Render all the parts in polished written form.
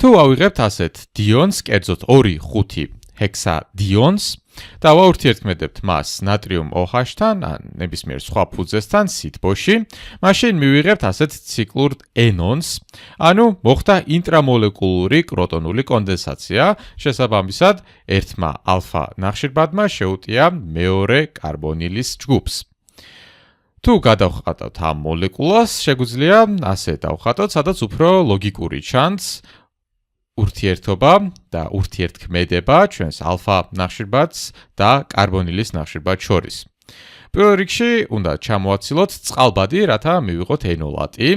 თუ ავიღებთ ასეთ დიონს, კერძოდ 2,5 ჰექსადიონს და ვაურთიერთქმედებთ მას ნატრიუმ OH-თან, ან ნებისმიერ სხვა ფუძესთან სითბოში, მაშინ მივიღებთ ასეთ ციკლურ ენონს, ანუ მოხდა ინტრამოლეკულური კროტონული კონდენსაცია, შესაბამისად, ერთმა ალფა ნახშირბადმა შეუტია მეორე კარბონილის ჯგუფს. თუ გადავხატავთ ამ მოლეკულას, შეგვიძლია ასე დავხატოთ, სადაც უფრო ლოგიკური ჩანს ურთიერთობა და ურთიერთქმედება ჩვენს ალფა ნახშირბადს და კარბონილის ნახშირბადს შორის. პირველ რიგში უნდა ჩამოვაცილოთ წყალბადი, რათა მივიღოთ ენოლატი.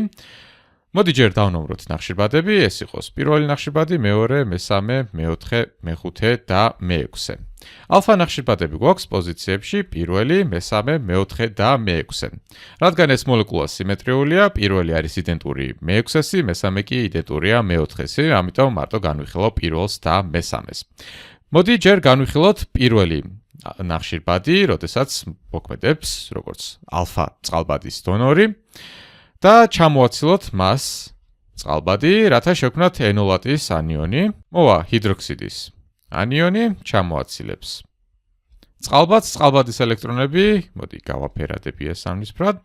მოდი ჯერ დავნომროთ ნახშირბადები, ეს იყოს პირველი ნახშირბადი, მეორე, მესამე, მეოთხე, მეხუთე და მეექვსე. ალფა ნახშირბადები გვაქვს პოზიციებში პირველი, მესამე, მეოთხე და მეექვსე. რადგან ეს მოლეკულა სიმეტრიულია, პირველი არის იდენტური მეექვსესი, მესამე კი იდენტურია მეოთხესი, ამიტომ მარტო განვიხილავ პირველს და მესამეს. მოდი ჯერ განვიხილოთ პირველი ნახშირბადი, როდესაც მოქმედებს როგორც ალფა წყალბადის დონორი და ჩამოვაცილოთ მას წყალბადი, რათა შევქმნათ ენოლატის ანიონი, მოვა ჰიდროქსიდის ანიონი ჩამოაცილებს. წყალბადის ელექტრონები, მოდი გავაფერადები ეს ამისფრად,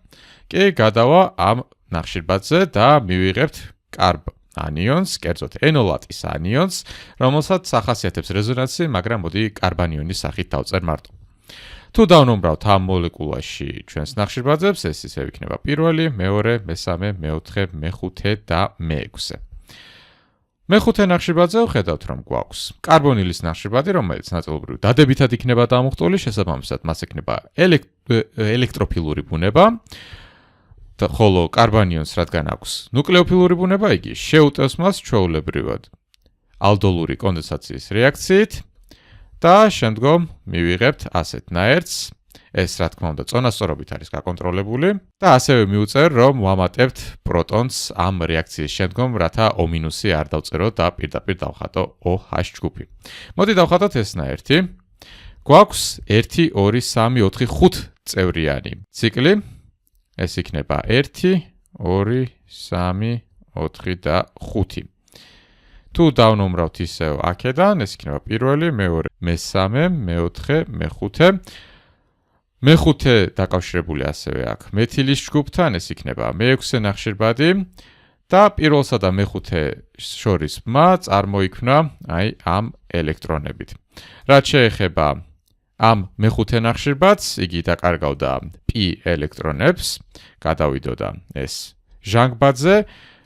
კი გადავა ამ ნახშირბადზე და მივიღებთ კარბ ანიონს, კერძოდ ენოლატის ანიონს, რომელსაც ახასიათებს რეზონანსი, მაგრამ მოდი კარბანიონის სახით დავწერ მარტო. თუ დავნომრავთ ამ მოლეკულაში ჩვენს ნახშირბადებს, ეს ისევ იქნება პირველი, მეორე, მესამე, მეოთხე, მეხუთე და მეექვსე. მეხუთე ნახშირბადზე ვხედავთ, რომ გვაქვს კარბონილის ნახშირბადი, რომელიც ნაწილობრივ დადებითად იქნება დამუხტული, შესაბამისად მას ექნება ელექტროფილური ბუნება, ხოლო კარბანიონს რადგან აქვს ნუკლეოფილური ბუნება, იგი შეუტევს მას ჩვეულებრივად ალდოლური კონდენსაციის რეაქციით და შემდგომ მივიღებთ ასეთნაირს, ეს რა თქმა უნდა წონასწორობით არის გაკონტროლებული და ასევე მივუწერ, რომ ვამატებთ პროტონს ამ რეაქციის შემდგომ, რათა O- არ დავწეროთ და პირდაპირ დავხატო OH ჯგუფი. მოდი დავხატოთ ესნაერთი. გვაქვს 1, 2, 3, 4, 5 წევრიანი ციკლი. ეს იქნება 1, 2, 3, 4 და 5. თუ დავნომრავთ ისევ აქედან, ეს იქნება პირველი, მეორე, მესამე, მეოთხე, მეხუთე. მეხუთე დაკავშირებული ასევე აქ მეთილის ჯგუფთან, ეს იქნება მეექვსე ნახშირბადი და პირველსა და მეხუთე შორის ბმა წარმოიქმნა ამ ელექტრონებით. რაც შეეხება ამ მეხუთე ნახშირბადს, იგი დაკარგავდა P ელექტრონებს, გადავიდოდა ეს ჟანგბადზე,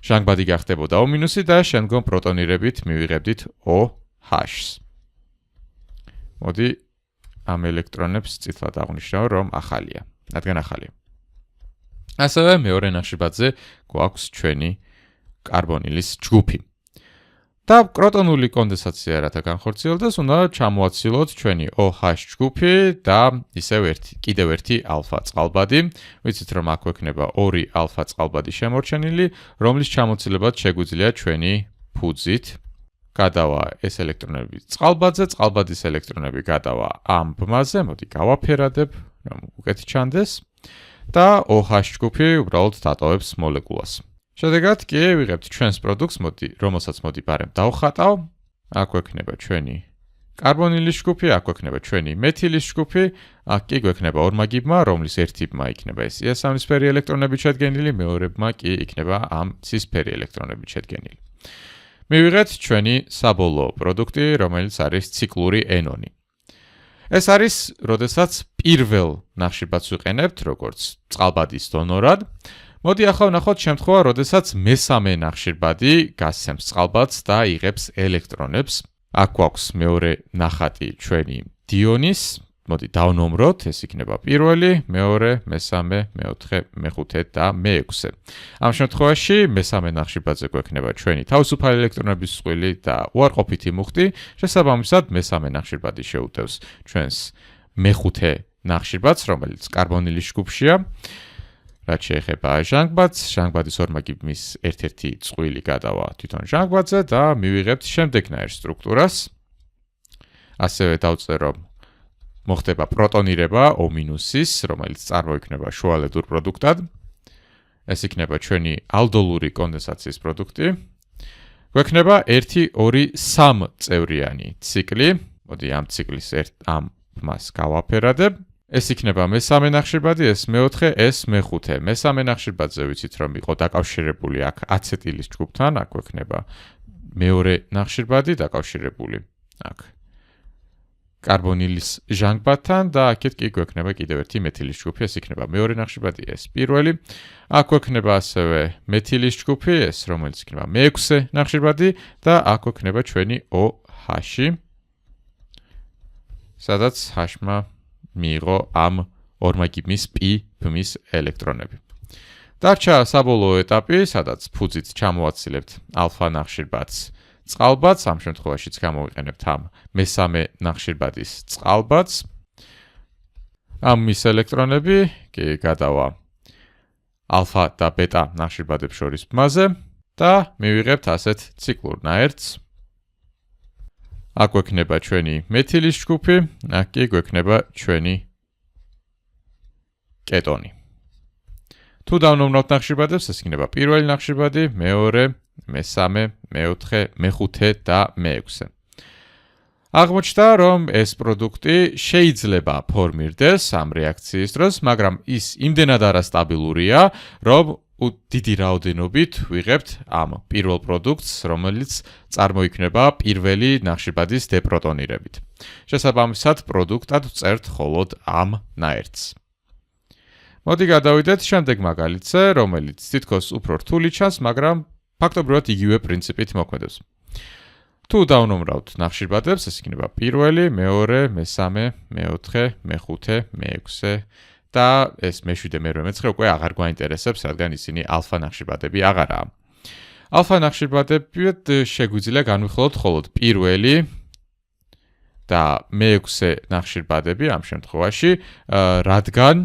ჟანგბადი გახდებოდა O- და შემდგომ პროტონირებით მივიღებდით OH-ს. მოდი ამ ელექტრონებს წითლად აღვნიშნავ, რომ ახალია, რადგან ახალია. ასევე მეორე ნახშირბადზე გვაქვს ჩვენი კარბონილის ჯგუფი. და კროტონული კონდენსაცია რათა განხორციელდეს, უნდა ჩამოვაცილოთ ჩვენი OH ჯგუფი და ისევ კიდევ ერთი ალფა წყალბადი. ვიცით, რომ აქ ექნება 2 ალფა წყალბადი შემორჩენილი, რომლის ჩამოცილებაც შეგვიძლია ჩვენი ფუძით. გადავა ეს ელექტრონები წყალბადზე, წყალბადის ელექტრონები გადავა ამ ბმაზე, მოდი გავაფერადებ, რომ უკეთ ჩანდეს და OH ჯგუფი უბრალოდ დატოვებს მოლეკულას. შედეგად კი ვიღებთ ჩვენს პროდუქტს, რომელსაც მოდი ბარემ დავხატავ. აქ ექნება ჩვენი კარბონილის ჯგუფი, აქ ექნება ჩვენი მეთილის ჯგუფი, აქ კი გვექნება ორმაგი ბმა, რომლის ერთი ბმა იქნება ეს იასამნისფერი ელექტრონებით შედგენილი, მეორე ბმა კი იქნება ამ ცისფერი ელექტრონებით შედგენილი. მივიღეთ ჩვენი საბოლოო პროდუქტი, რომელიც არის ციკლური ენონი. ეს არის, როდესაც პირველ ნახშირბადს ვიყენებთ, როგორც წყალბადის დონორად. მოდი ახლა ვნახოთ შემთხვევა, როდესაც მესამე ნახშირბადი გასცემს წყალბადს და იღებს ელექტრონებს. აქ გვაქვს მეორე ნახატი ჩვენი დიონის. მოდი დავნომროთ, ეს იქნება პირველი, მეორე, მესამე, მეოთხე, მეხუთე და მეექვსე. ამ შემთხვევაში მესამე ნახშირბადზე გვექნება ჩვენი თავისუფალი ელექტრონების წყვილი და უარყოფითი მუხტი, შესაბამისად მესამე ნახშირბადი შეუტევს ჩვენს მეხუთე ნახშირბადს, რომელიც კარბონილის ჯგუფშია. რაც შეეხება ჟანგბადს, ჟანგბადის ორმაგი ბმის ერთ-ერთი წყვილი გადავა თვითონ ჟანგბადზე და მივიღებთ შემდეგნაირ სტრუქტურას. ასევე დავწერ, რომ მოხდება პროტონირება O-ის, რომელიც წარმოიქმნება შუალედურ პროდუქტად. ეს იქნება ჩვენი ალდოლური კონდენსაციის პროდუქტი. გვექნება 1 2 3 წევრიანი ციკლი. მოდი ამ ციკლის ამ მას გავაფერადებ. ეს იქნება მესამე ნახშირბადი, ეს მეოთხე, ეს მეხუთე. მესამე ნახშირბადზე ვიცით რომ იყო დაკავშირებული აქ აცეტილის ჯგუფთან, აქ გვექნება მეორე ნახშირბადი დაკავშირებული აქ კარბონილის ჟანგბადთან და აქეთ კი გვექნება კიდევ ერთი მეთილის ჯგუფი, ეს იქნება მეორე ნახშირბადი, ეს პირველი. აქ გვექნება ასევე მეთილის ჯგუფი, ეს რომელიც იქნება მეექვსე ნახშირბადი და აქ გვექნება ჩვენი OH-ი, სადაც H-მა მიიღო ამ ორმაგიბმის P-ბმის ელექტრონები. დარჩა საბოლოო ეტაპი, სადაც ფუძით ჩამოვაცილებთ ალფა ნახშირბადს წყალბადს, ამ შემთხვევაშიც გამოვიყენებთ ამ მესამე ნახშირბადის წყალბადს. ამ მის ელექტრონები კი გადავა ალფა და ბეტა ნახშირბადებს შორის ბმაზე და მივიღებთ ასეთ ციკლურ ნაერთს. აქ გვექნება ჩვენი მეთილის ჯგუფი, აქ კი გვექნება ჩვენი კეტონი. თუ დავნομრავთ ნახშირბადებს, ეს იქნება პირველი ნახშირბადი, მეორე, მესამე, მეოთხე, მეხუთე და მეექვსე. აღმოჩნდა, რომ ეს პროდუქტი შეიძლება ფორმირდეს ამ რეაქციის დროს, მაგრამ ის იმდენად არასტაბილურია, რომ დიდი რაოდენობით ვიღებთ ამ პირველ პროდუქტს, რომელიც წარმოიქმნება პირველი ნახშირბადის დეპროტონირებით. შესაბამისად, პროდუქტად ვწერთ მხოლოდ ამ ნაერთს. მოდი გადავიდეთ შემდეგ მაგალითზე, რომელიც თითქოს უფრო რთული ჩანს, მაგრამ ფაქტობრივად იგივე პრინციპით მოქმედებს. თუ დავნომრავთ ნახშირბადებს, ეს იქნება პირველი, მეორე, მესამე, მეოთხე, მეხუთე, მეექვსე და ეს მეშვიდე, მერვე, მეცხრე უკვე აღარ გვაინტერესებს, რადგან ისინი ალფა ნახშირბადები აღარაა. ალფა ნახშირბადებით შეგვიძლია განვიხილოთ მხოლოდ პირველი და მეექვსე ნახშირბადები ამ შემთხვევაში, რადგან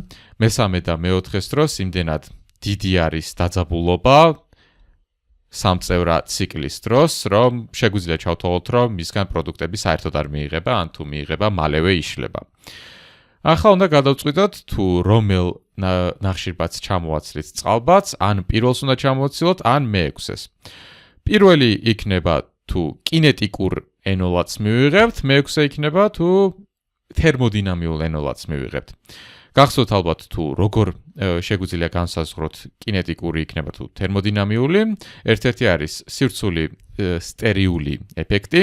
მესამე და მეოთხეს დროს იმდენად დიდი არის დაძაბულობა სამწევრა ციკლის დროს, რომ შეგვიძლია ჩავთვალოთ, რომ მისგან პროდუქტები საერთოდ არ მიიღება, ან თუ მიიღება, მალევე იშლება. ახლა უნდა გადავწყვიტოთ, თუ რომელ ნახშირბადს ჩამოვაცილეთ წყალბადს, ან პირველს უნდა ჩამოვაცილოთ, ან მეექვსეს. პირველი იქნება თუ კინეტიკურ ენოლადს მივიღებთ, მეექვსე იქნება თუ თერმოდინამიულ ენოლადს მივიღებთ. გახსოვთ ალბათ თუ როგორ შეგვიძლია განსაზღვროთ კინეტიკური იქნება თუ თერმოდინამიული. ერთ-ერთი არის სივრცული სტერიული ეფექტი.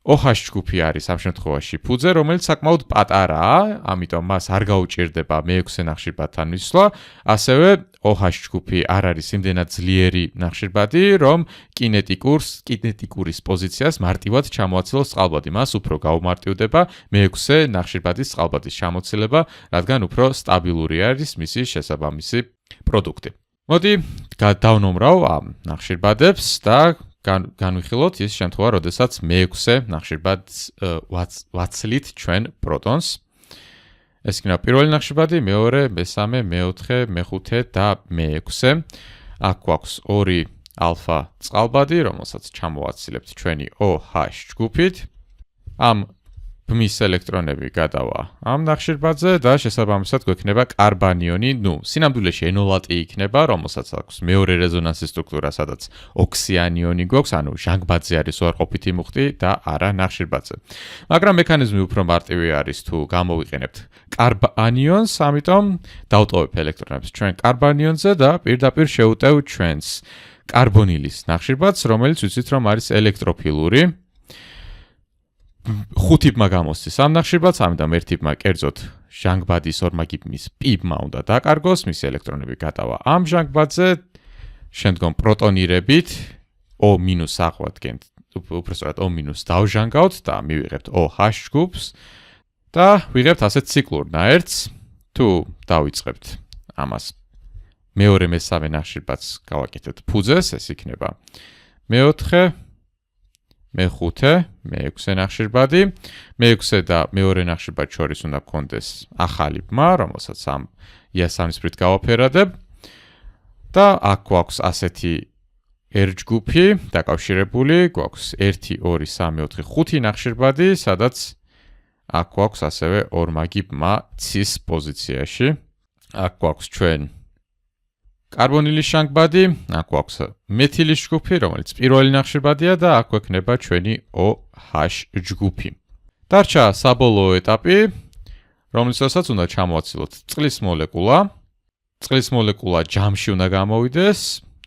OH ჯგუფი არის ამ შემთხვევაში ფუძე, რომელიც საკმაოდ პატარაა, ამიტომ მას არ გაუჭირდება მეექვსე ნახშირბადთან მისვლა. ასევე OH ჯგუფი არ არის იმდენად ძლიერი ნახშირბადი, რომ კინეტიკურის პოზიციას მარტივად ჩამოაცილოს წყალბადი. მას უფრო გაუმარტივდება მეექვსე ნახშირბადის წყალბადის ჩამოცილება, რადგან უფრო სტაბილური არის მისი შესაბამისი პროდუქტი. მოდი დავნომრავ ამ ნახშირბადებს და განვიხილოთ ის შემთხვევა, როდესაც მეექვსე ნახშირბადს ვაცლით ჩვენ პროტონს. ეს იქნება პირველი ნახშირბადი, მეორე, მესამე, მეოთხე, მეხუთე და მეექვსე. აქ გვაქვს ორი ალფა წყალბადი, რომელსაც ჩამოვაცილებთ ჩვენი OH ჯგუფით. ამ ბმის ელექტრონები გადავა ამ ნახშირბადზე და შესაბამისად გვექნება კარბანიონი, სინამდვილეში ენოლატი იქნება, რომელსაც აქვს მეორე რეზონანსის სტრუქტურა, სადაც ოქსიანიონი გვაქვს, ანუ ჟანგბადზე არის უარყოფითი მუხტი და არა ნახშირბადზე. მაგრამ მექანიზმი უფრო მარტივი არის თუ გამოვიყენებთ კარბანიონს, ამიტომ დავტოვებ ელექტრონებს ჩვენ კარბანიონზე და პირდაპირ შევუტევ ჩვენს კარბონილის ნახშირბადს, რომელიც ვიცით რომ არის ელექტროფილური. 5 ბმა გამოსცის ამ ნახშირბადს, ამიტომ 1 ბმა კერძოდ ჟანგბადის ორმაგიბმის P-ბმა უნდა დაკარგოს, მისი ელექტრონები გადავა ამ ჟანგბადზე, შემდგომ პროტონირებით O- აღვადგენთ, უბრალოდ O- დავჟანგავთ და მივიღებთ OH ჯგუფს და ვიღებთ ასეთ ციკლურ ნაერთს. თუ დავიწყებთ ამას მეორე მესამე ნახშირბადს გავაკეთებთ ფუძეს, ეს იქნება მეოთხე, მეხუთე, მეექვსე ნახშირბადი. მეექვსე და მეორე ნახშირბადს შორის უნდა გქონდეს ახალი ბმა, რომელსაც ამ იასამნისფრით გავაფერადებ. და აქ გვაქვს ასეთი R ჯგუფი დაკავშირებული, გვაქვს 1 2 3 4 5 ნახშირბადი, სადაც აქ გვაქვს ასევე ორმაგი ბმა cis პოზიციაში. აქ გვაქვს ჩვენ კარბონილის შანგბადი, აქ გვაქვს მეთილის ჯგუფი, რომელიც პირველი ნახშირბადია და აქ გვექნება ჩვენი OH ჯგუფი. დარჩა საბოლოო ეტაპი, რომლისთვისაც უნდა ჩამოვაცილოთ წყლის მოლეკულა. წყლის მოლეკულა ჯამში უნდა გამოვიდეს.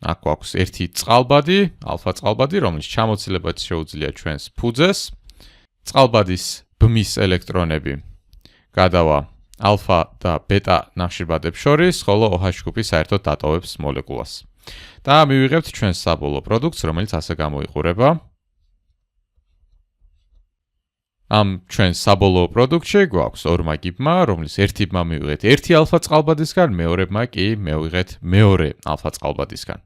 აქ გვაქვს ერთი წყალბადი, ალფა წყალბადი, რომლის ჩამოცილებაც შეუძლია ჩვენს ფუძეს. წყალბადის ბმის ელექტრონები გადავა ალფა და ბეტა ნახშირბადებს შორის, ხოლო OH ჯგუფი საერთოდ დატოვებს მოლეკულას. და მივიღებთ ჩვენს საბოლოო პროდუქტს, რომელიც ასე გამოიყურება. ამ ჩვენს საბოლოო პროდუქტში გვაქვს ორმაგი ბმა, რომლის ერთი ბმა მივიღეთ ერთი ალფა წყალბადისგან, მეორე ბმა კი მივიღეთ მეორე ალფა წყალბადისგან.